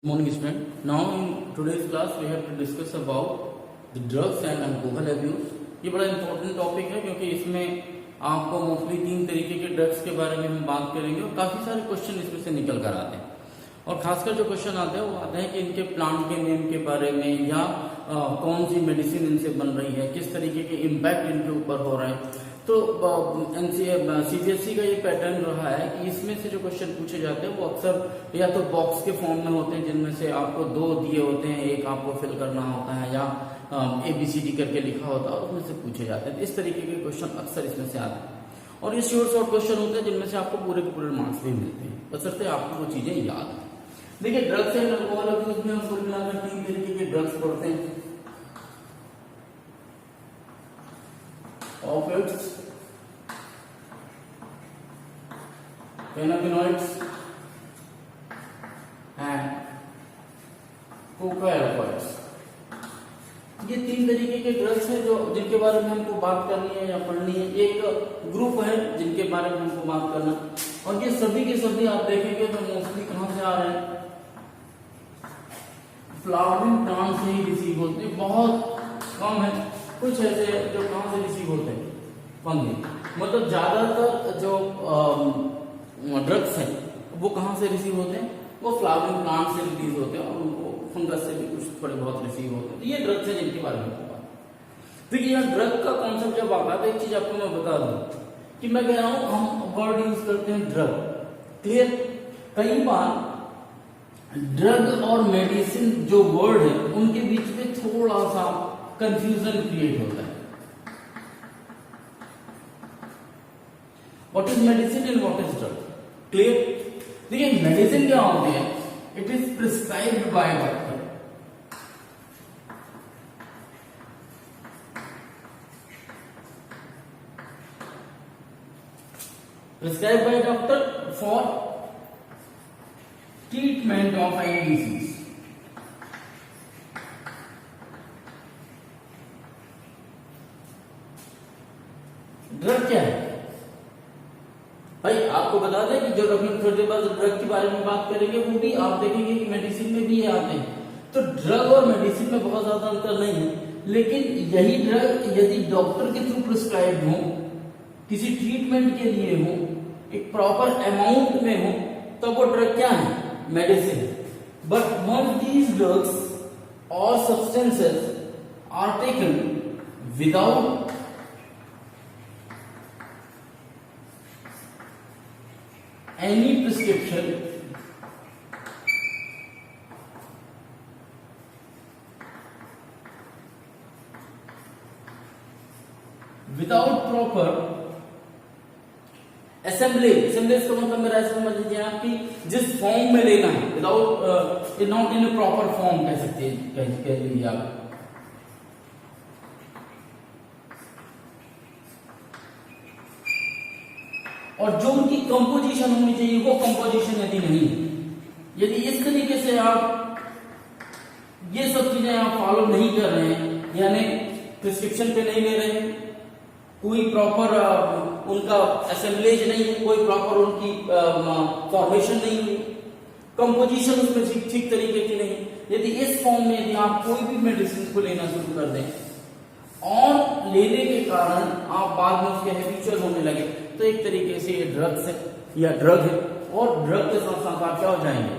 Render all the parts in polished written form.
Morning student. Now in today's class we have to discuss about the drugs and alcohol abuse. ये बड़ा important topic है क्योंकि इसमें आपको मोस्टली 3 तरीके के ड्रग्स के बारे में हम बात करेंगे और काफी सारे क्वेश्चन इसमें से निकल कर आते हैं। और खासकर जो क्वेश्चन आते हैं वो आते हैं कि इनके प्लांट के नेम के बारे में या कौन सी मेडिसिन इनसे बन रही है, किस तरीके के इम्पैक्ट इनके ऊपर हो रहे हैं। तो सीबीएसई का ये पैटर्न रहा है कि इसमें से जो क्वेश्चन पूछे जाते हैं वो अक्सर या तो बॉक्स के फॉर्म में होते हैं जिनमें से आपको 2 दिए होते हैं, एक आपको फिल करना होता है या ABCD करके लिखा होता है और उसमें से पूछे जाते हैं। इस तरीके के क्वेश्चन अक्सर इसमें से आते हैं और ये शॉर्ट क्वेश्चन होते हैं जिनमें से आपको पूरे के पूरे मार्क्स भी मिलते हैं, बशर्ते आपको वो चीजें याद हैं। देखिए ड्रग्स एंड अल्कोहल अब्यूज में हम कुल मिलाकर 3 तरीके के ड्रग्स पढ़ते हैं। Opiates, cannabinoids and cocaine. ये 3 तरीके के ड्रग्स हैं जो जिनके बारे में हमको बात करनी है या पढ़नी है। एक ग्रुप है जिनके बारे में हमको बात करना और ये सभी के सभी आप देखेंगे तो मोस्टली कहां से आ रहे हैं, फ्लावरिंग प्लांट से ही रिसीव होते हैं। बहुत कम है कुछ ऐसे जो कहां से रिसीव होते हैं, फंगी। मतलब ज्यादातर जो ड्रग्स हैं वो कहां से रिसीव होते हैं, वो फ्लावरिंग प्लांट से रिलीज होते हैं और उनको फंगस से भी कुछ थोड़े बहुत रिसीव होते हैं। तो ये ड्रग्स है जिनके बारे में बात। देखिए यहाँ ड्रग का कॉन्सेप्ट जब आता है तो एक चीज आपको मैं बता दूं कि मैं कह रहा हूं हम वर्ड यूज करते हैं ड्रग, क्लियर। कई बार ड्रग और मेडिसिन जो वर्ड है उनके बीच में थोड़ा सा कंफ्यूजन क्रिएट होता है। What is medicine and what is drug, clear. देखिए मेडिसिन क्या होती है, it is prescribed by doctor. Prescribed by doctor for treatment of any disease. Drug क्या है भाई, आपको बता दें कि जो अभी थोड़ी देर बाद ड्रग के बारे में बात करेंगे वो भी आप देखेंगे कि मेडिसिन में भी ये आते हैं। तो ड्रग और मेडिसिन में बहुत ज्यादा अंतर नहीं है, लेकिन यही ड्रग यदि डॉक्टर के थ्रू प्रिस्क्राइब हो, किसी ट्रीटमेंट के लिए हो, एक प्रॉपर अमाउंट में हो, तो वो ड्रग क्या है, medicine. But once these drugs और substances are taken without any prescription, without proper assemblage का मतलब मेरा ऐसा समझ लीजिए आप कि जिस फॉर्म में लेना है, without not in A proper form कह सकते हैं, कह लीजिए आप। और जो उनकी कंपोजिशन होनी चाहिए वो कंपोजिशन यदि नहीं, यदि इस तरीके से आप ये सब चीजें आप फॉलो नहीं कर रहे हैं, यानी प्रिस्क्रिप्शन पे नहीं ले रहे हैं, कोई प्रॉपर उनका असेंबलेज नहीं है, कोई प्रॉपर उनकी फॉर्मेशन नहीं है, कंपोजिशन उसमें ठीक तरीके की नहीं, यदि इस फॉर्म में यदि आप कोई भी मेडिसिन को लेना शुरू कर दें और लेने के कारण आप बाद में उसके हैबिचुअल होने लगे, तो एक तरीके से ये ड्रग्स है या ड्रग है। और ड्रग के साथ साथ आप क्या हो जाएंगे,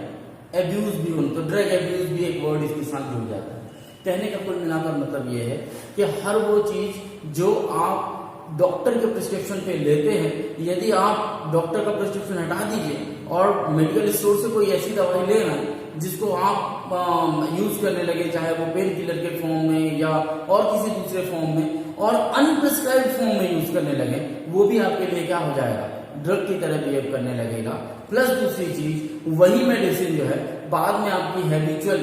एब्यूज भी हो, तो ड्रग एब्यूज भी एक वर्ड इसके साथ जुड़ जाता है। कहने का कुल मिलाकर मतलब ये है कि हर वो चीज जो आप डॉक्टर के प्रिस्क्रिप्शन पे लेते हैं, यदि आप डॉक्टर का प्रिस्क्रिप्शन हटा दीजिए और मेडिकल स्टोर से कोई ऐसी दवाई ले रहे हैं जिसको आप यूज करने लगे, चाहे वो पेन किलर के फॉर्म में या और किसी दूसरे फॉर्म में, और अनप्रिस्क्राइब्ड फॉर्म में यूज करने लगे, वो भी आपके लिए क्या हो जाएगा, ड्रग की तरह बिहेव करने लगेगा। प्लस दूसरी चीज, वही मेडिसिन जो है बाद में आपकी हैबिचुअल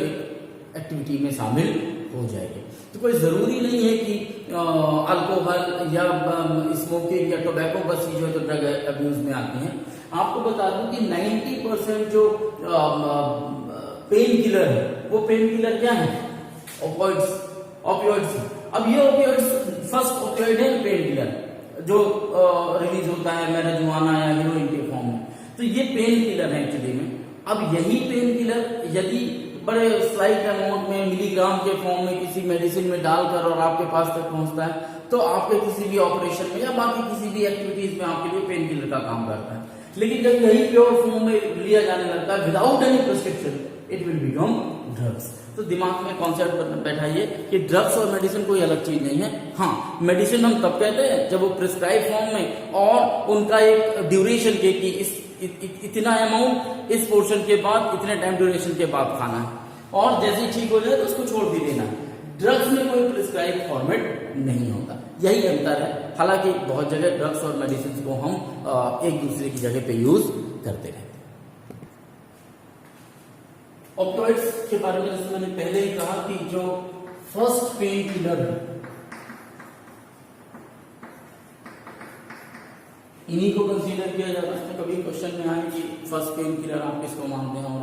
एक्टिविटी में शामिल हो जाएगी। तो कोई जरूरी नहीं है कि अल्कोहल या स्मोकिंग या टोबैको बस ही जो है तो ड्रग अब्यूज में आती हैं। आपको बता दूं कि 90% जो पेन किलर है वो पेन किलर क्या है, ऑपियोइड्स। अब ये ऑपियोइड्स फर्स्ट ऑपियोइड है पेन किलर जो रिलीज होता है मैरिजुआना या हेरोइन के फॉर्म में, तो ये पेन किलर है एक्चुअली में। अब यही पेन किलर यदि बड़े स्लाइट अमाउंट में मिलीग्राम के फॉर्म में किसी मेडिसिन में डालकर और आपके पास तक पहुंचता है, तो आपके किसी भी ऑपरेशन में या बाकी किसी भी एक्टिविटीज में आपके लिए पेन किलर का काम करता है। लेकिन जब यही प्योर फॉर्म में लिया जाने लगता है without any prescription, it will become drugs. तो दिमाग में कॉन्सेप्ट बैठाइए कि ड्रग्स और मेडिसिन कोई अलग चीज नहीं है। हाँ, मेडिसिन हम तब कहते हैं जब वो प्रिस्क्राइब फॉर्म में और उनका एक ड्यूरेशन के कि इतना अमाउंट इस पोर्शन के बाद इतने टाइम ड्यूरेशन के बाद खाना है, और जैसे ही ठीक हो जाए तो उसको छोड़ भी देना है। ड्रग्स में कोई प्रिस्क्राइब फॉर्मेट नहीं होता, यही अंतर है। हालांकि बहुत जगह ड्रग्स और मेडिसिन को हम एक दूसरे की जगह पे यूज करते हैं। ऑपियोइड्स के बारे में जैसे मैंने पहले ही कहा कि जो फर्स्ट पेन किलर है, इन्हीं को कंसीडर किया जाता है। कभी क्वेश्चन में आए कि फर्स्ट पेन किलर आप किसको मानते हैं, और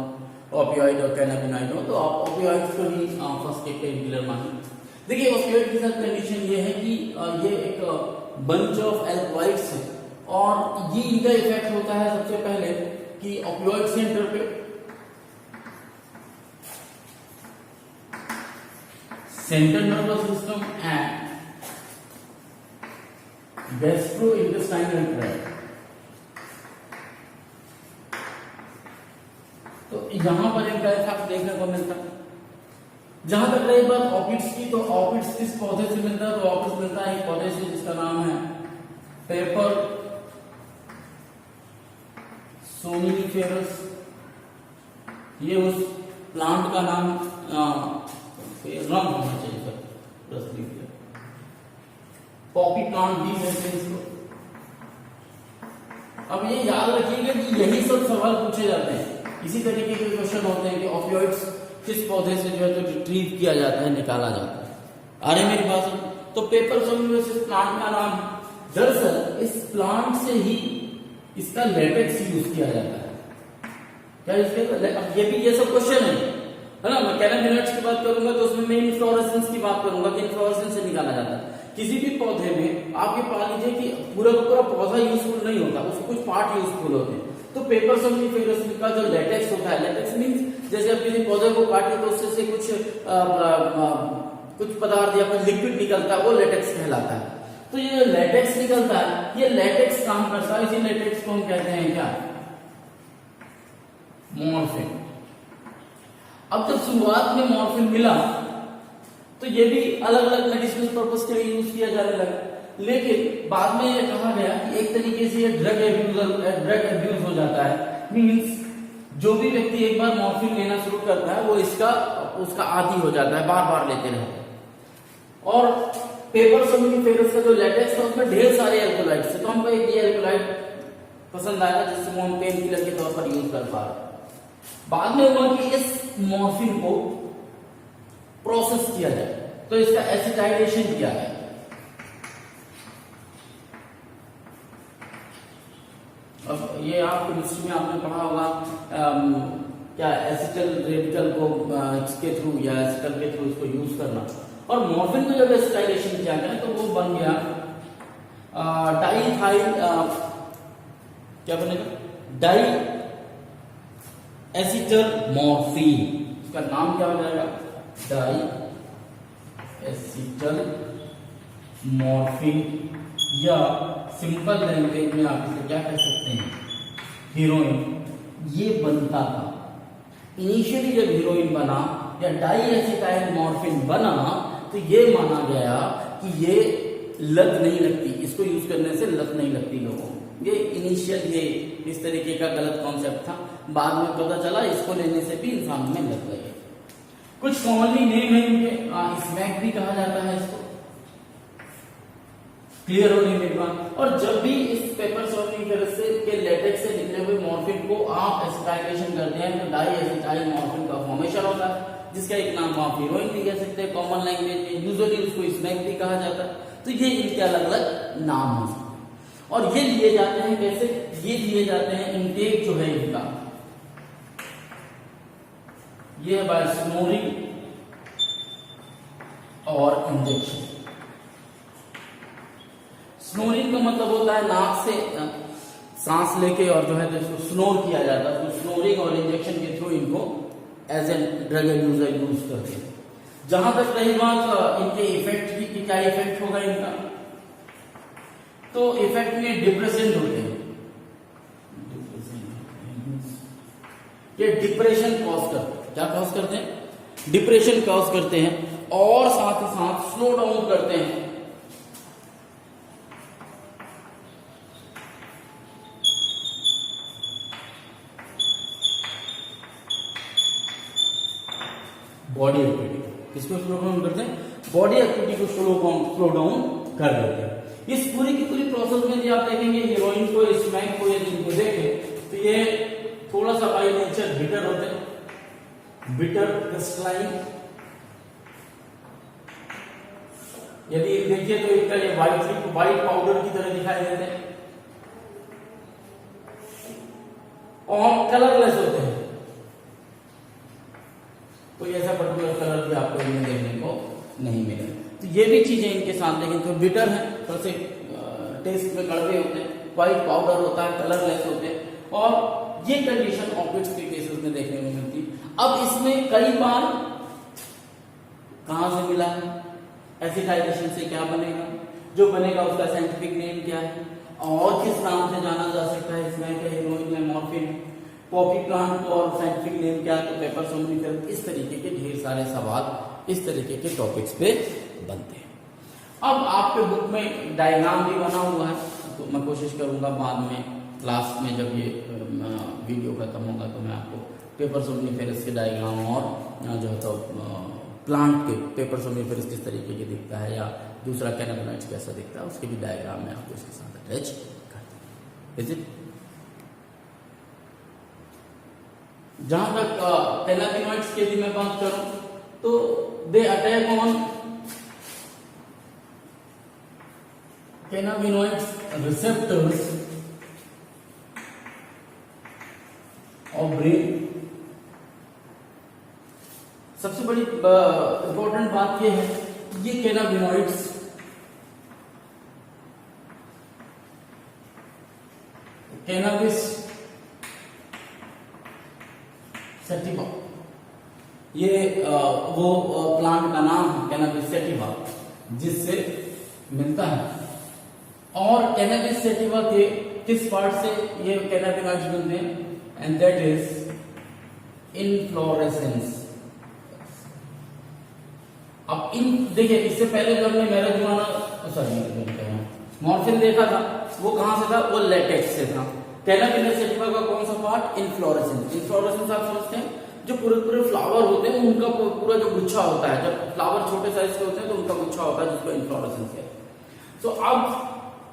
ऑपियोइड और कैनाबिनॉइड हो, तो आप ऑपियोइड्स को ही फर्स्ट पेन किलर मानें। देखिए, ऑपियोइड के साथ कंडीशन ये है कि ये एक बंच ऑफ एल्कोहॉइड्स है, और ये इनका इफेक्ट होता है सबसे पहले कि ऑपियोइड सेंटर पे central nervous system and gastrointestinal tract. तो यहां पर इनका इफेक्ट देखने को मिलता है। जहां तक रही बात ऑपिड्स की, तो ऑपिड्स किस पौधे से मिलता है? तो ऑपिड्स मिलता है एक पौधे से जिसका नाम है पेपर सोनिफेरस। ये उस प्लांट का नाम रम होना चाहिए सर, पॉपी प्लांट भी कहते हैं इसको। अब ये याद रखिएगा कि यही सब सवाल पूछे जाते हैं, इसी तरीके के क्वेश्चन होते हैं कि ऑपियोइड्स किस पौधे से जो है तो रिट्रीव किया जाता है, निकाला जाता है। आ रहे मेरी बात? तो पेपर सोनिफेरस इस प्लांट का नाम है। दरअसल इस प्लांट से ही इसका लेटेक्स यूज किया जाता है। क्या इसके अब ये सब क्वेश्चन है ना। मैं कैनाबिनॉइड्स की बात करूंगा तो उसमें मैं इन्फ्लोरेसेंस की बात करूंगा कि इन्फ्लोरेसेंस से निकाला जाता है। किसी भी पौधे में आप ये पा लीजिए कि पूरा का पूरा पौधा यूजफुल नहीं होता, उसके कुछ पार्ट यूजफुल होते हैं। तो पेपर सोनिफेरस का जो लेटेक्स होता है, लेटेक्स मींस जैसे आप किसी पौधे को काटे तो उससे से कुछ पदार्थ या कुछ लिक्विड निकलता है, वो लेटेक्स कहलाता है। तो ये लेटेक्स निकलता है, ये लेटेक्स काम करता है। इसी लेटेक्स को हम कहते हैं क्या? मॉर्फिन। अब जब शुरुआत में मॉर्फिन मिला तो ये भी अलग अलग मेडिसिनल पर्पस के लिए यूज किया जाने लगा, लेकिन बाद में ये कहा गया कि एक तरीके से ये ड्रग एब्यूज हो जाता है। मींस जो भी व्यक्ति एक बार मॉर्फिन लेना शुरू करता है वो उसका आदी हो जाता है, बार बार लेते रहते हैं। और पेपर सोनिफेरस का जो लेटेक्स था उसमें ढेर सारे एल्कोलाइड्स थे, तो हमको एक ये एल्कोलाइड पसंद आया जिससे हम पेन किलर के तौर पर यूज कर पा रहे। बाद में हुआ कि इस मॉर्फिन को प्रोसेस किया जाए, तो इसका एसिटाइलेशन किया गया। अब ये आप केमिस्ट्री में आपने पढ़ा होगा क्या एसिटल रेडिकल को इसके थ्रू या एसिटल के थ्रू इसको यूज करना। और मॉर्फिन को जब एसिटाइलेशन किया गया तो वो बन गया डाइथाइल क्या बनेगा? Diacetylmorphine. इसका नाम क्या हो जाएगा? डाई एसिटल मॉर्फिन, या सिंपल लैंग्वेज में आप इसे क्या कह सकते हैं? हीरोइन। ये बनता था इनिशियली जब हीरोइन बना या डाई एसिटाइल मॉर्फिन बना तो ये माना गया कि ये लत नहीं लगती, इसको यूज करने से लत नहीं लगती लोगों को। ये इनिशियल ये इस तरीके का गलत कॉन्सेप्ट था। बाद में पता चला इसको लेने से भी इंसान में लत लगे। कुछ कॉमनली नेम है इनके, स्मैक भी कहा जाता है इसको। क्लियर होने के बाद, और जब भी इस पेपर सोनिफेरस के लेटेक्स से निकले हुए मॉर्फिन को आप एसिटाइलेशन करते हैं तो डाई एसिटाइल मॉर्फिन का फॉर्मेशन होता है, जिसका एक नाम आप हीरोइन भी कह सकते हैं कॉमन लैंग्वेज में, यूजुअली उसको स्मैक भी कहा जाता है। तो ये इनके अलग अलग नाम हो सकते हैं। और ये लिए जाते हैं कैसे? ये लिए जाते हैं इनटेक जो है इनका, ये बाय स्नोरिंग और इंजेक्शन। स्नोरिंग का मतलब होता है नाक से सांस लेके और जो है तो इसको स्नोर किया जाता है, तो स्नोरिंग और इंजेक्शन के थ्रू इनको as an drug user use करते हैं। जहां तक रही बात इनके इफेक्ट की कि क्या इफेक्ट होगा इनका, तो इफेक्ट में डिप्रेशन होते हैं, ये डिप्रेशन कॉज करते हैं। क्या कॉज करते हैं? डिप्रेशन कॉज करते हैं और साथ ही साथ स्लो डाउन करते हैं बॉडी एक्टिविटी। किसको स्लो डाउन करते हैं? बॉडी एक्टिविटी को स्लो डाउन कर देते हैं। इस पूरी की पूरी प्रोसेस में यदि आप देखेंगे हीरोइन को, स्मैक को, यदि इनको देखें तो ये थोड़ा सा बाई नेचर बिटर होते हैं, बिटर क्रिस्टलाइन। यदि देखिए तो इनका ये व्हाइट पाउडर की तरह दिखाई देते हैं और कलरलेस होते हैं। कोई ऐसा पर्टिकुलर कलर भी आपको इनमें देखने को नहीं मिलेगा। तो ये भी चीजें इनके साथ देखें तो बिटर है, थोड़ा से टेस्ट में कड़वे होते हैं, व्हाइट पाउडर होता है, कलरलेस होते हैं और ये कंडीशन ऑक्विड्स के केसेस में देखने को मिलती है। अब इसमें कई बार कहां से मिला है, एसिटाइजेशन से क्या बनेगा, जो बनेगा उसका साइंटिफिक नेम क्या है और किस नाम से जाना जा सकता है, इसमें क्या हीरोइन या मॉर्फिन, पॉपी प्लांट और साइंटिफिक नेम क्या है, तो पेपर सोमनिफेरस। इस तरीके के ढेर सारे सवाल इस तरीके के टॉपिक्स पे बनते हैं। अब आपके बुक में डायग्राम भी बना हुआ है, तो मैं कोशिश करूंगा बाद में क्लास में जब ये वीडियो खत्म होगा तो मैं आपको पेपर सोमनिफेरस के डायग्राम और जो है तो प्लांट के पेपर सोमनिफेरस किस तरीके के दिखता है या दूसरा कैनाबिनॉइड्स कैसा दिखता है उसके भी डायग्राम में आपको इसके साथ अटैच कर दें। जहां तक कैनाबिनॉइड्स की यदि मैं बात करूं तो they attack on cannabinoids receptors of brain. सबसे बड़ी इंपॉर्टेंट बात यह है ये कैनाबिनॉइड्स कैनाबिस सैटिवा, ये वो प्लांट का नाम है कैनाबिस सैटिवा जिससे मिलता है। और कैनाबिस सैटिवा के किस पार्ट से ये कैनाबिनॉइड्स बनते हैं, एंड दैट इज इनफ्लोरेसेंस। अब इन देखिए इससे पहले जब हमने मैरिजुआना मॉर्फिन देखा था वो कहां से था, वो लेटेक्स से था। कैनाबिस सैटिवा का कौन सा पार्ट, इनफ्लोरेसेंस। इनफ्लोरेसेंस आप समझते हैं जो पूरे पूरे फ्लावर होते हैं उनका पूरा जो गुच्छा होता है, जब फ्लावर छोटे साइज के होते हैं तो उनका गुच्छा होता है जिसको इनफ्लोरेसेंस है। तो अब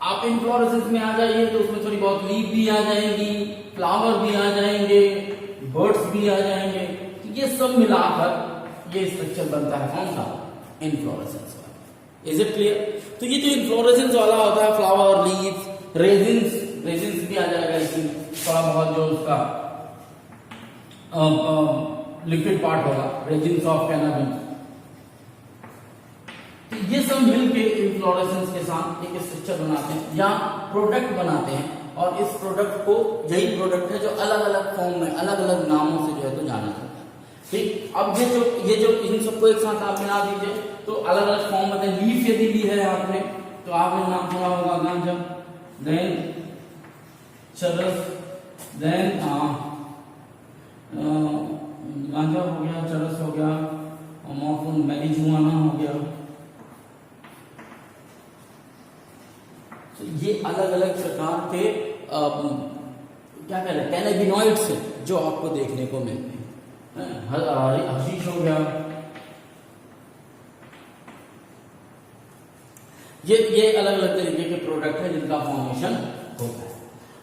आप इनफ्लोरेसेंस में आ जाइए तो उसमें थोड़ी बहुत लीफ भी आ जाएंगी, फ्लावर भी आ जाएंगे, बर्ड्स भी आ जाएंगे, तो ये सब मिलाकर ये स्ट्रक्चर बनता है कौन सा, इनफ्लोरेसेंस वाला। Is it clear? तो ये जो इनफ्लोरेसेंस वाला होता है फ्लावर, लीफ, रेजिन्स भी आ जाएगा इसमें, थोड़ा बहुत जो उसका लिक्विड पार्ट होगा, रेजिन्स ऑफ कैनाबिन। तो ये सब मिलके इनफ्लोरेसेंस के साथ एक स्ट्रक्चर बनाते हैं या प्रोडक्ट बनाते हैं और इस प्रोडक्ट को, यही प्रोडक्ट है जो अलग अलग फॉर्म में अलग अलग नामों से जो है तो जाना जाता है। ठीक, अब ये जो इन सबको एक साथ आप मिला दीजिए तो अलग अलग फॉर्म में लीफ यदि ली है आपने तो आपने नाम सुना होगा गांजा, देन चरस, देन गांजा हो गया, चरस हो गया, मॉर्फिन, मैरिजुआना हो गया। तो ये अलग अलग प्रकार के क्या कह रहे हैं कैनाबिनॉइड्स जो आपको देखने को मिलते हैं। हशीश हो गया, ये अलग अलग तरीके के प्रोडक्ट है जिनका फॉर्मेशन होता है।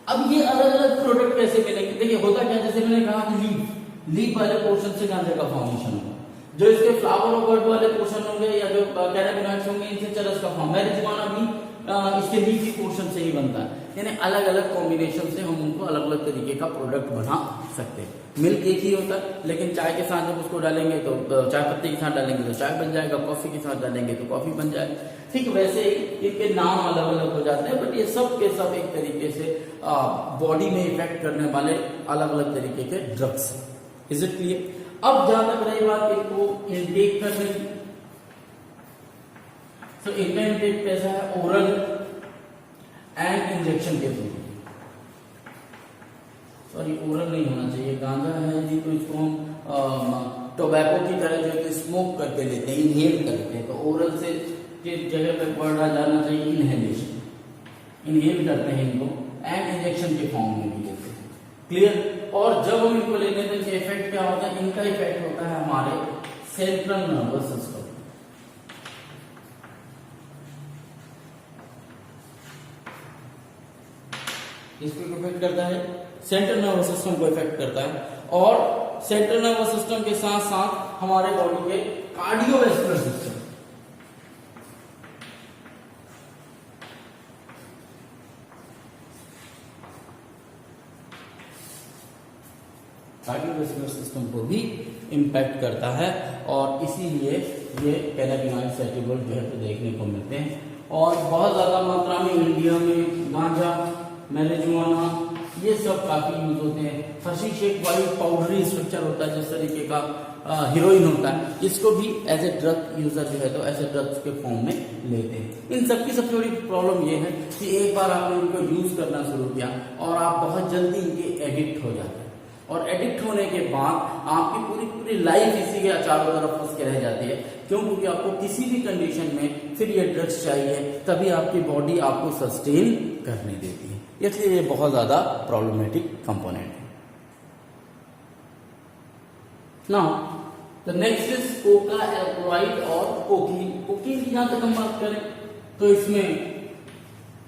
अब ये अलग अलग प्रोडक्ट कैसे मिलेंगे, देखिए होता क्या, जैसे मैंने कहा कि लीफ वाले पोर्शन से गांजा का फॉर्मेशन होगा, जो इसके फ्लावर और बर्ड वाले पोर्शन होंगे या जो कैनाबिनॉइड्स होंगे इनसे चरस का फॉर्म, मैरिजुआना भी इसके लीफी पोर्शन से ही बनता है। यानी अलग अलग कॉम्बिनेशन से हम उनको अलग अलग तरीके का प्रोडक्ट बना सकते हैं। मिल्क एक ही होता है लेकिन चाय के साथ जब उसको डालेंगे तो चाय पत्ती के साथ डालेंगे तो चाय बन जाएगा, कॉफी के साथ डालेंगे तो कॉफी बन जाएगा। ठीक वैसे इनके नाम अलग अलग हो जाते हैं, बट ये सब के सब एक तरीके से बॉडी में इफेक्ट करने वाले अलग अलग तरीके के ड्रग्स। Is it clear? अब जहां तक रही बात इनको इनटेक करने की, तो इनका इनटेक कैसा है, ओरल एंड इंजेक्शन के थ्रू। सॉरी, ओरल नहीं होना चाहिए, गांजा है जी तो इसको हम टोबैको की तरह जो है स्मोक करके लेते हैं, इनहेल करते हैं, तो ओरल से के जगह पे पढ़ा जाना चाहिए इनहेलेशन, इनहेल करते हैं इनको, एंड इंजेक्शन के फॉर्म में भी लेते हैं। क्लियर। और जब हम इनको लेते हैं तो इनका इफेक्ट क्या होता है, इनका इफेक्ट होता है हमारे सेंट्रल नर्वस सिस्टम। इसको इफेक्ट करता है, सेंट्रल नर्वस सिस्टम को इफेक्ट करता है, और सेंट्रल नर्वस सिस्टम के साथ साथ हमारे बॉडी के कार्डियोवैस्कुलर सिस्टम, कार्डियोवैस्कुलर सिस्टम को भी इम्पैक्ट करता है, और इसीलिए ये कैनाबिनॉइड सेटिबल जो है तो देखने को मिलते हैं। और बहुत ज्यादा मात्रा में इंडिया में गांजा, मैरिजुआना, ये सब काफी यूज होते हैं। हर्शीज एक वाइट पाउडरी स्ट्रक्चर होता है जिस तरीके का हीरोइन होता है, इसको भी एज ए ड्रग यूजर जो है तो एज ए ड्रग्स के फॉर्म में लेते हैं। इन सब की सबसे बड़ी प्रॉब्लम ये है कि एक बार आपने इनको यूज करना शुरू किया और आप बहुत जल्दी इनके एडिक्ट हो जाते हैं, और एडिक्ट होने के बाद आपकी पूरी पूरी लाइफ इसी के चारों तरफ फंस के रह जाती है। क्यों? क्योंकि आपको किसी भी कंडीशन में फिर ये ड्रग्स चाहिए, तभी आपकी बॉडी आपको सस्टेन करने देती है। इसलिए ये बहुत ज्यादा प्रॉब्लमेटिक कंपोनेंट है। Now the next is Coca alkaloid और कोकीन। कोकीन की जहां तक हम बात करें तो इसमें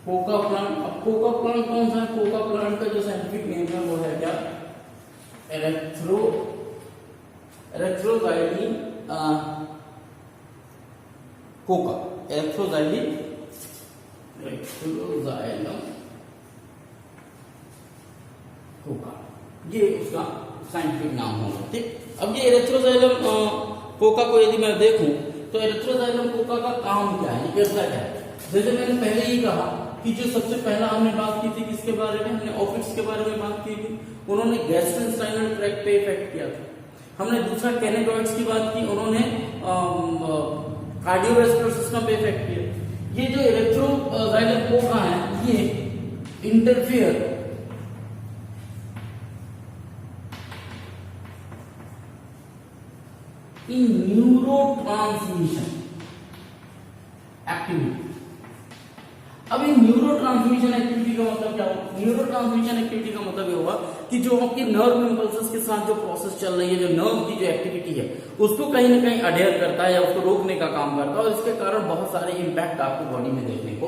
कोका प्लांट। अब कोका प्लांट कौन सा है? कोका प्लांट का जो साइंटिफिक नेम है वो है क्या? एरेथ्रोजाइलिन कोका, एरेथ्रोजाइलिन कोका, ये उसका साइंटिफिक नाम होगा। ठीक। अब ये एरेथ्रोजाइलम कोका को यदि मैं देखूं तो एरेथ्रोजाइलम कोका का काम क्या है, करता क्या है? जैसे मैंने पहले ही कहा कि जो सबसे पहला हमने बात की थी किसके बारे में, हमने ओपिड्स के बारे में बात की थी, उन्होंने गैस्ट्रोइंटेस्टाइनल ट्रैक्ट पे इफेक्ट किया था। हमने दूसरा कैनेटोइड्स की बात की, उन्होंने कार्डियोवैस्कुलर सिस्टम पे इफेक्ट किया। ये जो एरेथ्रोजाइलम कोका है ये इंटरफियर इन न्यूरोट्रांसमिशन एक्टिविटी। अब ये न्यूरोट्रांसमिशन एक्टिविटी का मतलब क्या होगा? न्यूरोट्रांसमिशन एक्टिविटी का मतलब ये होगा कि जो आपकी नर्व इंपल्सेस के साथ जो प्रोसेस चल रही है, जो नर्व की जो एक्टिविटी है, उसको कहीं ना कहीं अडेयर करता है या उसको रोकने का काम करता है, और इसके कारण बहुत सारे इंपैक्ट आपकी बॉडी में देखने को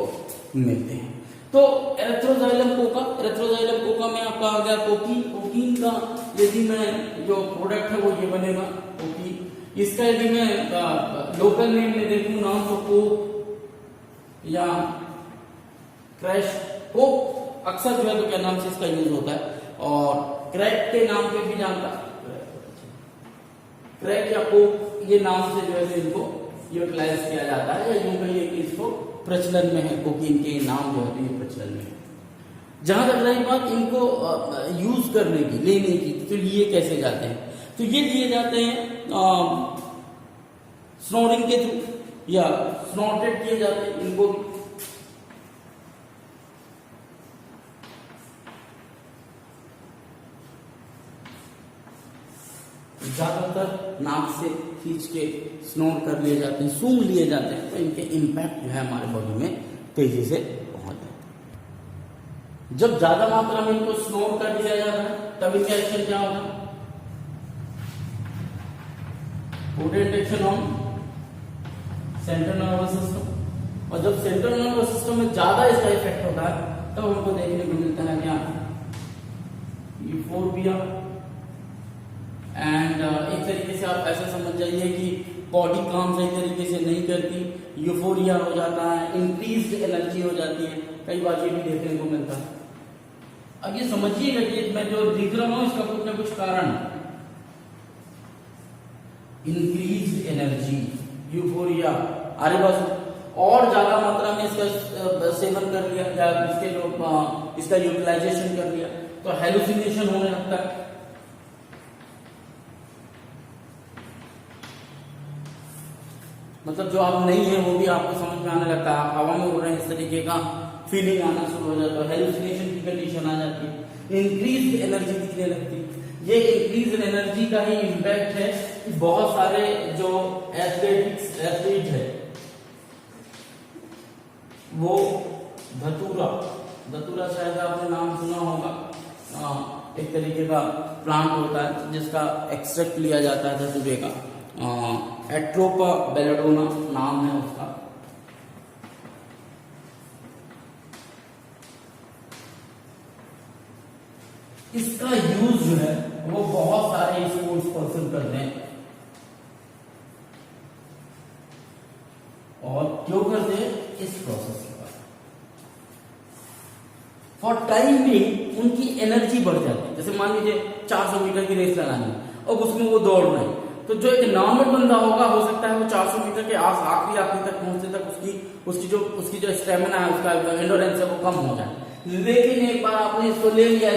मिलते हैं। तो एरेथ्रोजाइलम कोका में आपका आ गया कोकीन। कोकीन का यदि मैं जो प्रोडक्ट है वो ये बनेगा कोकीन। इसका यदि मैं लोकल नेम में देखूं नाम तो कोक या क्रैश। कोक अक्सर जो है तो क्या नाम से इसका यूज होता है, और क्रैक के नाम पे भी जानता, क्रैक या कोक ये नाम से जो है इनको यूटिलाइज किया जाता है, या यूं कहिए कि इसको प्रचलन में है, कोकीन के नाम जो है ये प्रचलन में है। जहां तक रही बात इनको यूज करने की, लेने की, तो लिए कैसे जाते हैं? तो ये लिए जाते हैं स्नोरिंग के थ्रू या स्नॉटेड किए जाते हैं इनको भी। ज्यादातर नाक से खींच के स्नोर कर लिए जाते हैं, सूंघ लिए जाते हैं, तो इनके इम्पैक्ट जो है हमारे बॉडी में तेजी से पहुंच जाते हैं। जब ज्यादा मात्रा में इनको स्नोर कर दिया जाता है तब इनका एक्शन क्या होगा? Potent action on central nervous system. और जब सेंट्रल नर्वस सिस्टम में ज्यादा इसका इफेक्ट होता है तब हमको देखने को मिलता है क्या? यूफोर्बिया। एंड एक तरीके से आप ऐसा समझ जाइए कि बॉडी काम सही तरीके से नहीं करती, यूफोरिया हो जाता है, इंक्रीज्ड एनर्जी हो जाती है, कई बार ये भी देखने को मिलता है। अब ये समझिएगा कि मैं जो लिख रहा हूं इसका कुछ ना कुछ कारण, इंक्रीज्ड एनर्जी, यूफोरिया, अरे बस और ज्यादा मात्रा में इसका सेवन कर लिया या इसके जो इसका यूटिलाइजेशन कर लिया तो हेलुसिनेशन होने लगता है। मतलब जो आप नहीं है वो भी आपको समझ में आने लगता है, हवा में उड़ रहे हैं इस तरीके का फीलिंग आना शुरू हो जाता है, हेलुसिनेशन की कंडीशन आ जाती है, इंक्रीज एनर्जी दिखने लगती है। ये इंक्रीज एनर्जी का ही इम्पैक्ट है कि बहुत सारे जो एथलीट है वो धतूरा शायद आपने नाम सुना होगा, एक तरीके का प्लांट होता है जिसका एक्सट्रैक्ट लिया जाता है धतूरे का, एट्रोपा बेलेडोना नाम है उसका। इसका यूज जो है वो बहुत सारे स्पोर्ट्स पर्सन करते हैं, और क्यों करते हैं इस प्रोसेस के बाद फॉर टाइम भी उनकी एनर्जी बढ़ जाती है। जैसे मान लीजिए 400 मीटर की रेस लगानी है और उसमें वो दौड़ रहे हैं, तो जो एक नॉर्मल बंदा होगा हो सकता है वो 400 मीटर के आखिरी तक पहुंचने तक उसकी जो स्टेमिना है, उसका एंडोरेंस है वो कम हो जाए। लेकिन एक बार आपने इसको ले लिया,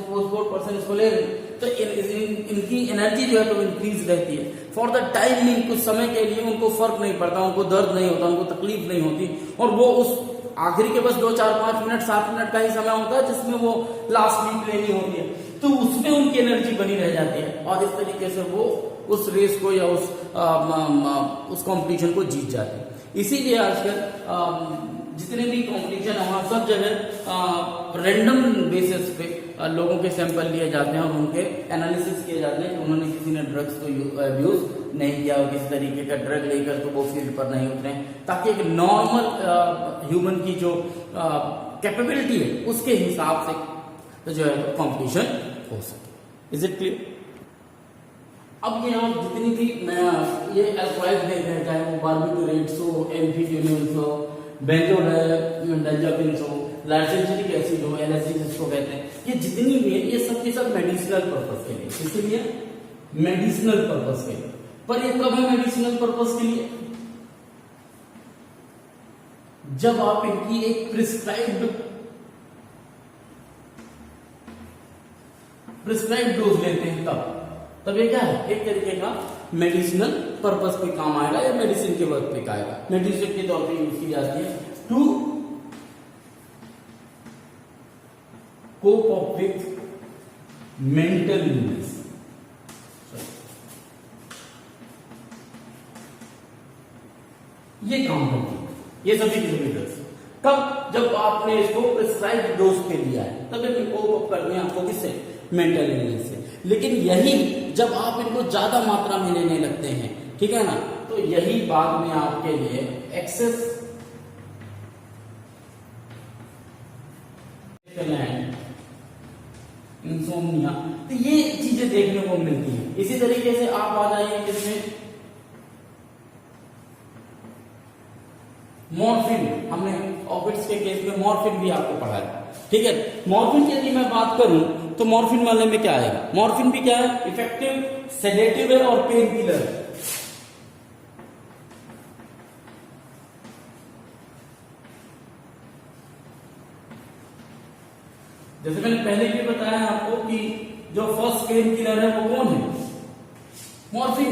वो स्पोर्ट पर्सन इसको ले रहे, तो इनकी एनर्जी जो है तो इंक्रीज रहती है फॉर द टाइमिंग। कुछ समय के लिए उनको फर्क नहीं पड़ता, उनको दर्द नहीं होता, उनको तकलीफ नहीं होती, और वो उस आखिरी के बस 2, 4, 5 मिनट 7 मिनट का ही समय होता है जिसमें वो लास्ट लीप लेनी होती है, तो उसमें उनकी एनर्जी बनी रह जाती है और इस तरीके से वो उस रेस को या उस कंपटीशन को जीत जाते हैं। इसीलिए आजकल जितने भी कंपटीशन है वहां सब जगह रैंडम बेसिस पे लोगों के सैंपल लिए जाते हैं और उनके एनालिसिस किए जाते हैं कि उन्होंने किसी ने ड्रग्स को यूज नहीं किया और किसी तरीके का ड्रग लेकर तो वो फील्ड पर नहीं उतरे, ताकि एक नॉर्मल ह्यूमन की जो कैपेबिलिटी है उसके हिसाब से तो जो है कंपटीशन हो सके। Is it clear? अब ये आप जितनी भी ये अल्कोहल देख रहे हैं, चाहे वो बार्बिटूरेट्स हो, एम्फीटेम्स हो, बेंजोडाइजापिन्स हो, लाइसेंसिलिक एसिड हो, एलएसडी जिसको कहते हैं, ये जितनी भी है ये सब के सब मेडिसिनल पर्पस के लिए, इसीलिए मेडिसिनल पर्पस के लिए। पर ये कब है मेडिसिनल पर्पस के लिए? जब आप इनकी एक प्रिस्क्राइब्ड डोज लेते हैं तब ये क्या है, एक तरीके का मेडिसिनल पर्पस पे काम आएगा या मेडिसिन के वर्क पे आएगा, मेडिसिन के तौर पे यूज की जाती है to cope up with mental illness. ये काम करती है ये सभी ड्रग्स। कब? जब आपने इसको प्रिस्क्राइब डोज पे लिया है तब ये कोप अप करनी है आपको किससे? मेंटल इलनेस से। लेकिन यही जब आप इनको ज्यादा मात्रा में लेने लगते हैं, ठीक है ना, तो यही बाद में आपके लिए एक्सेस इंसोम्निया, तो ये चीजें देखने को मिलती है। इसी तरीके से आप आ जाइए किसमें, मॉर्फिन। हमने ऑपिड्स के केस में मॉर्फिन भी आपको पढ़ा है, ठीक है। मॉर्फिन की यदि मैं बात करूं तो मॉर्फिन वाले में क्या आएगा? मॉर्फिन भी क्या है? इफेक्टिव सेडेटिव है और पेन किलर है। जैसे मैंने पहले भी बताया आपको कि जो फर्स्ट पेन किलर है वो कौन है? मॉर्फिन,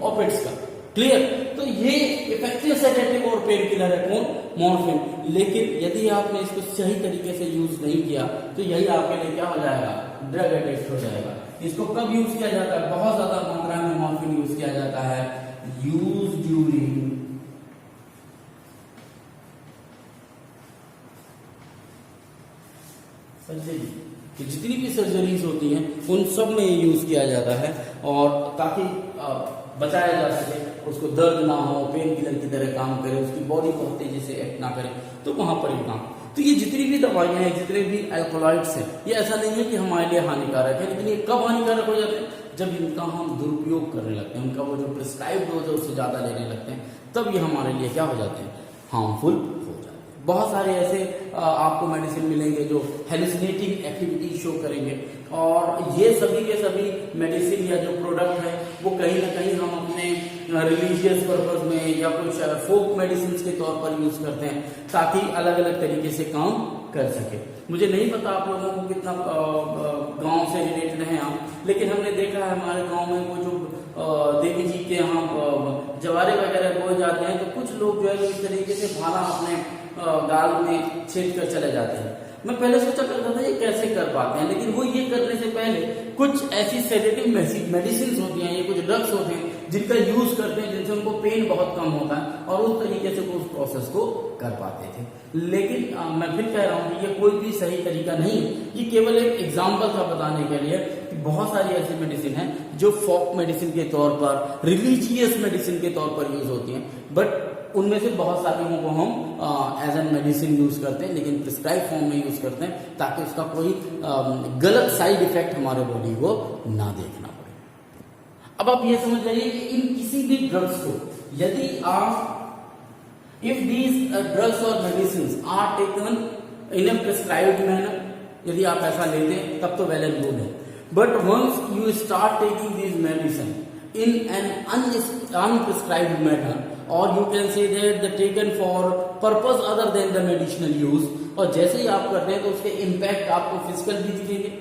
ऑपिड्स का। क्लियर? तो ये इफेक्टिव सेडेटिव और पेन किलर है कौन? मॉर्फिन। लेकिन यदि आपने इसको सही तरीके से यूज नहीं किया तो यही आपके लिए क्या हो जाएगा? ड्रग एडिक्ट हो जाएगा। इसको कब यूज किया जाता है? बहुत ज्यादा मात्रा में मॉर्फिन यूज किया जाता है यूज ड्यूरिंग सर्जरी। कि जितनी भी सर्जरीज होती हैं उन सब में ये यूज किया जाता है, और ताकि बचाया जा सके, उसको दर्द ना हो, पेन किलर की तरह काम करे, उसकी बॉडी बहुत तेजी से एक्ट ना करे, तो वहां पर ये काम। तो ये जितनी भी दवाइयां हैं, जितने भी अल्कोहॉलिड्स हैं, ये ऐसा नहीं है कि हमारे लिए हानिकारक है, लेकिन ये कब हानिकारक हो जाते हैं? जब इनका हम दुरुपयोग करने लगते हैं, उनका वो जो प्रिस्क्राइब डोज है उससे ज्यादा लेने लगते हैं, तब ये हमारे लिए क्या हो जाते हैं? हार्मफुल हो जाते हैं। बहुत सारे ऐसे आपको मेडिसिन मिलेंगे जो हेलुसिनेटिंग एक्टिविटी शो करेंगे, और ये सभी के सभी मेडिसिन या जो प्रोडक्ट है वो कहीं ना कहीं हम अपने रिलीजियस पर्पज में या कुछ फोक मेडिसिन के तौर पर यूज करते हैं, ताकि अलग अलग तरीके से काम कर सके। मुझे नहीं पता आप लोगों को कितना गांव से रिलेटेड है आप, लेकिन हमने देखा है हमारे गांव में वो जो देवी जी के यहाँ जवारे वगैरह बोए जाते हैं, तो कुछ लोग जो है इस तरीके से भाला अपने गाल में छेद कर चले जाते हैं। मैं पहले सोचा करता था ये कैसे कर पाते हैं, लेकिन वो ये करने से पहले कुछ ऐसी सेडेटिव मेडिसिन होती हैं, ये कुछ ड्रग्स होते हैं जिनका यूज करते हैं, जिनसे उनको पेन बहुत कम होता है और उस तरीके से वो उस प्रोसेस को कर पाते थे। लेकिन मैं फिर कह रहा हूं कि ये कोई भी सही तरीका नहीं है, ये केवल एक एग्जाम्पल था बताने के लिए कि बहुत सारी ऐसी मेडिसिन है जो फोक मेडिसिन के तौर पर, रिलीजियस मेडिसिन के तौर पर यूज होती है, बट उनमें से बहुत सारी को हम एज एन मेडिसिन यूज करते हैं, लेकिन प्रिस्क्राइब फॉर्म में यूज करते हैं ताकि उसका कोई गलत साइड इफेक्ट हमारे बॉडी को ना देखना पड़े। अब आप ये समझ जाइए कि इन किसी भी ड्रग्स को यदि आप इफ दीज ड्रग्स और medicine are taken in a prescribed manner, यदि आप ऐसा लेते हैं तब तो वेल एंड गुड है, but once you start taking these medicine in an unprescribed manner, or you can say that the taken for purpose other than the medicinal use, और जैसे ही आप करते हैं तो उसके इम्पैक्ट आपको फिजिकल भी दिखेंगे,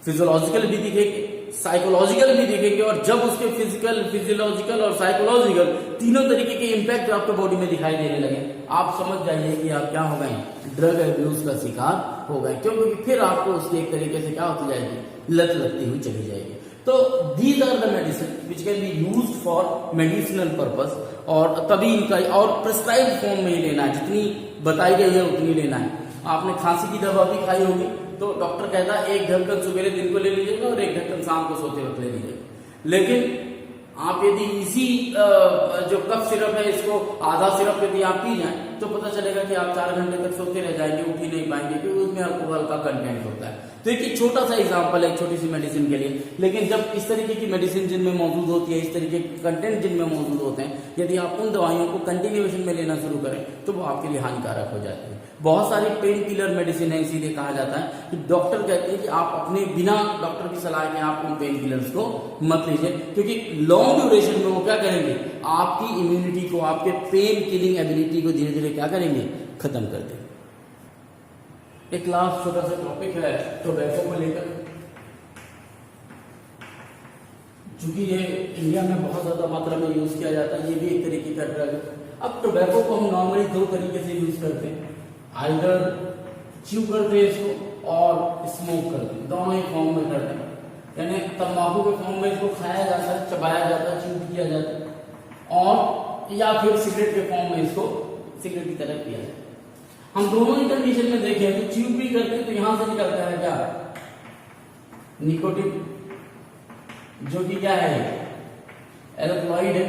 फिजियोलॉजिकल भी दिखेंगे, साइकोलॉजिकल भी दिखेंगे, और जब उसके फिजिकल, फिजियोलॉजिकल और साइकोलॉजिकल तीनों तरीके के इम्पैक्ट आपके बॉडी में दिखाई देने लगे, आप समझ जाइए कि आप क्या हो गए, ड्रग एब्यूज का शिकार हो गए। क्योंकि फिर आपको उसकी एक तरीके से क्या होती जाएगी, लत लगती हुई चली जाएगी। तो these are the medicine which can be used for medicinal purpose, और तभी इनका और प्रिस्क्राइब फॉर्म में ही लेना है, जितनी बताई गई है उतनी लेना है। आपने खांसी की दवा भी खाई होगी तो डॉक्टर कहता है 1 ढक्कन सवेरे दिन को ले लीजिएगा और 1 ढक्कन शाम को सोते वक्त ले लीजिएगा। लेकिन आप यदि इसी जो कफ सिरप है इसको आधा सिरप यदि आप पी जाएं तो पता चलेगा कि आप 4 घंटे तक सोते रह जाएंगे, उठ ही नहीं पाएंगे, क्योंकि उसमें अल्कोहल का कंटेंट होता है। तो एक छोटा सा एग्जांपल है एक छोटी सी मेडिसिन के लिए, लेकिन जब इस तरीके की मेडिसिन जिनमें मौजूद होती है, इस तरीके के कंटेंट जिनमें मौजूद होते हैं, यदि आप उन दवाइयों को कंटिन्यूएशन में लेना शुरू करें तो वो आपके लिए हानिकारक हो जाती है। बहुत सारी पेन किलर मेडिसिन है, इसीलिए कहा जाता है कि डॉक्टर कहते हैं कि आप अपने बिना डॉक्टर की सलाह के आप उन पेन किलर्स को मत लीजिए, क्योंकि लॉन्ग ड्यूरेशन में वो क्या करेंगे, आपकी इम्यूनिटी को, आपके पेन किलिंग एबिलिटी को धीरे धीरे क्या करेंगे, खत्म कर देंगे। एक लास्ट छोटा सा टॉपिक है टोबैको को लेकर, चूंकि ये इंडिया में बहुत ज्यादा मात्रा में यूज किया जाता है, ये भी एक तरीके का ड्रग है। अब टोबैको को हम नॉर्मली 2 तरीके से यूज करते हैं, आइदर च्यू करते हैं इसको और स्मोक करते हैं, दोनों ही फॉर्म में करते हैं। यानी तंबाकू के फॉर्म में इसको खाया जाता है, चबाया जाता है, च्यू किया जाता है, और या फिर सिगरेट के फॉर्म में इसको सिगरेट की तरह पिया जाता है। हम दोनों ही कंडीशन में देखें तो च्यू भी करते हैं तो यहां से निकलता है क्या, निकोटिन, जो कि क्या है, एल्कलॉइड है,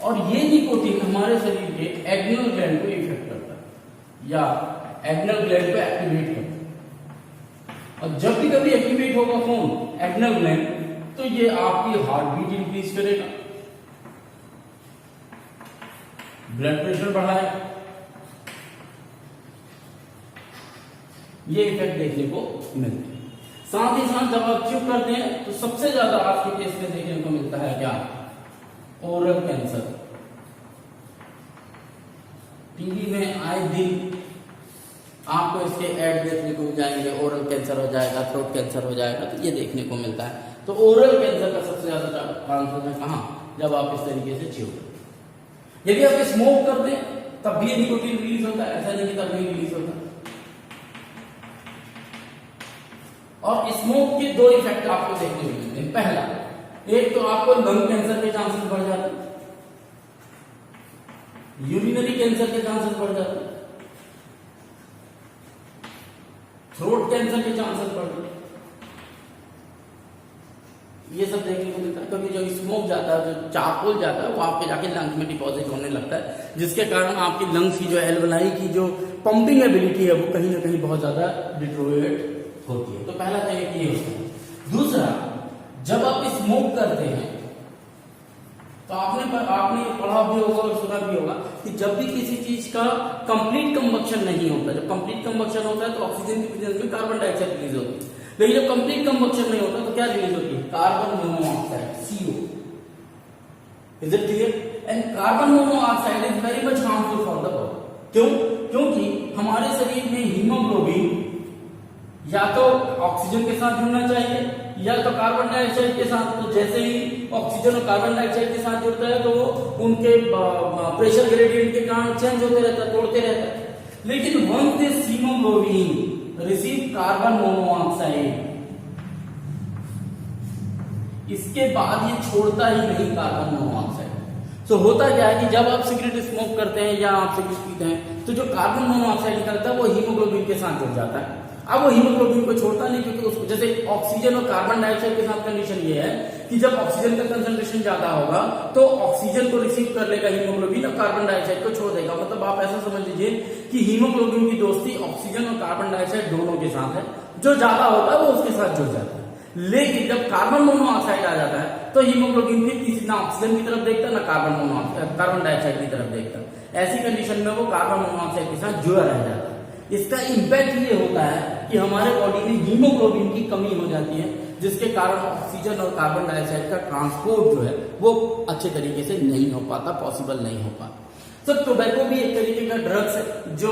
और ये निकोटिन हमारे शरीर के एड्रिनल ग्लैंड को इफेक्ट करता है या एड्रिनल ग्लैंड को एक्टिवेट करता है। और जब भी कभी एक्टिवेट होगा कौन, एड्रिनल ग्लैंड, तो ये आपकी हार्ट बीट इंक्रीज करेगा, ब्लड प्रेशर बढ़ाएगा, ये इफेक्ट देखने को मिलते हैं। साथ ही साथ जब आप च्यू करते हैं तो सबसे ज्यादा आज के केस में देखने को मिलता है क्या, ओरल कैंसर। टीवी में आए दिन आपको इसके ऐड देखने को मिल जाएंगे, ओरल कैंसर हो जाएगा, थ्रोट कैंसर हो जाएगा, तो ये देखने को मिलता है। तो ओरल कैंसर का सबसे ज्यादा चांस है कहां, जब आप इस तरीके से च्यू करते हैं। यदि आप स्मोक करते हैं तब भी निकोटिन रिलीज होता है, ऐसा नहीं कि तब नहीं रिलीज होता। और स्मोक के 2 इफेक्ट आपको देखने को मिलते हैं। पहला, एक तो आपको लंग कैंसर के चांसेस बढ़ जाते हैं, यूरिनरी कैंसर के चांसेस बढ़ जाते हैं, थ्रोट कैंसर के चांसेस बढ़ जाते हैं, ये सब देखने को मिलता है। क्योंकि जो स्मोक जाता है, जो चारकोल जाता है, वो आपके जाके लंग्स में डिपॉजिट होने लगता है, जिसके कारण आपकी लंग्स की जो एल्वेलाई की जो पंपिंग एबिलिटी है वो कहीं ना कहीं बहुत ज्यादा डिट्रोएट होती है। तो पहला तो एक ये होता है। दूसरा, जब आप स्मोक करते हैं तो आपने पढ़ा भी होगा और सुना भी होगा कि जब भी किसी चीज का कंप्लीट कंबक्शन नहीं होता, जब कंप्लीट कंबक्शन होता है तो ऑक्सीजन की प्रेजेंस में कार्बन डाइऑक्साइड रिलीज होती है, लेकिन जब कंप्लीट कंबक्शन नहीं होता तो क्या रिलीज होती है, carbon monoxide, CO। Is it clear? And carbon monoxide is very much harmful for the body. क्यों? क्योंकि हमारे शरीर में हीमोग्लोबिन या तो ऑक्सीजन के साथ जुड़ना चाहिए या तो कार्बन डाइऑक्साइड के साथ। तो जैसे ही ऑक्सीजन और कार्बन डाइऑक्साइड के साथ जुड़ता है तो वो उनके प्रेशर ग्रेडियंट के कारण चेंज होते रहता है, तोड़ते रहता है। लेकिन once this haemoglobin receive carbon monoxide, इसके बाद ये छोड़ता ही नहीं कार्बन मोनोऑक्साइड। तो होता क्या है कि जब आप सिगरेट स्मोक करते हैं या आप सिगरेट पीते हैं तो जो कार्बन मोनोऑक्साइड निकलता है वो हीमोग्लोबिन के साथ जुड़ जाता है। अब वो हीमोग्लोबिन को छोड़ता नहीं, क्योंकि उसको जैसे ऑक्सीजन और कार्बन डाइऑक्साइड के साथ कंडीशन ये है कि जब ऑक्सीजन का कंसंट्रेशन ज्यादा होगा तो ऑक्सीजन को रिसीव कर लेगा हीमोग्लोबिन और कार्बन डाइऑक्साइड को छोड़ देगा। मतलब आप ऐसा समझ लीजिए कि हीमोग्लोबिन की दोस्ती ऑक्सीजन और कार्बन डाइऑक्साइड दोनों के साथ है, जो ज्यादा होता है वो उसके साथ जुड़ जाता है। लेकिन जब कार्बन मोनोऑक्साइड आ जाता है तो हीमोग्लोबिन फिर किसी ना ऑक्सीजन की तरफ देखता ना कार्बन डाइऑक्साइड की तरफ देखता। ऐसी कंडीशन में वो कार्बन मोनोऑक्साइड के साथ जुड़ा रह जाता है। इसका इंपैक्ट ये होता है कि हमारे बॉडी में हीमोग्लोबिन की कमी हो जाती है, जिसके कारण ऑक्सीजन और कार्बन डाइऑक्साइड का ट्रांसपोर्ट जो है वो अच्छे तरीके से नहीं हो पाता, पॉसिबल नहीं हो पाता। तो टोबैको भी एक तरीके का ड्रग्स है जो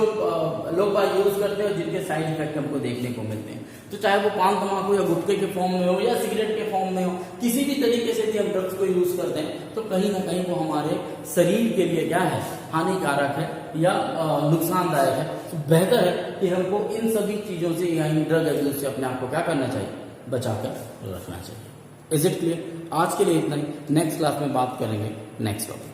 लोग यूज करते हैं, जिनके साइड इफेक्ट हमको देखने को मिलते हैं। तो चाहे वो पान तंबाकू या गुटखे के फॉर्म में हो या सिगरेट के फॉर्म में हो, किसी भी तरीके से भी हम ड्रग्स को यूज करते हैं तो कहीं ना कहीं वो हमारे शरीर के लिए क्या है, हानिकारक है या नुकसानदायक है। तो बेहतर है कि हमको इन सभी चीजों से या इन ड्रग एब्यूज से अपने आप को क्या करना चाहिए, बचाकर रखना चाहिए। Is it clear? आज के लिए इतना ही। नेक्स्ट क्लास में बात करेंगे नेक्स्ट टॉपिक।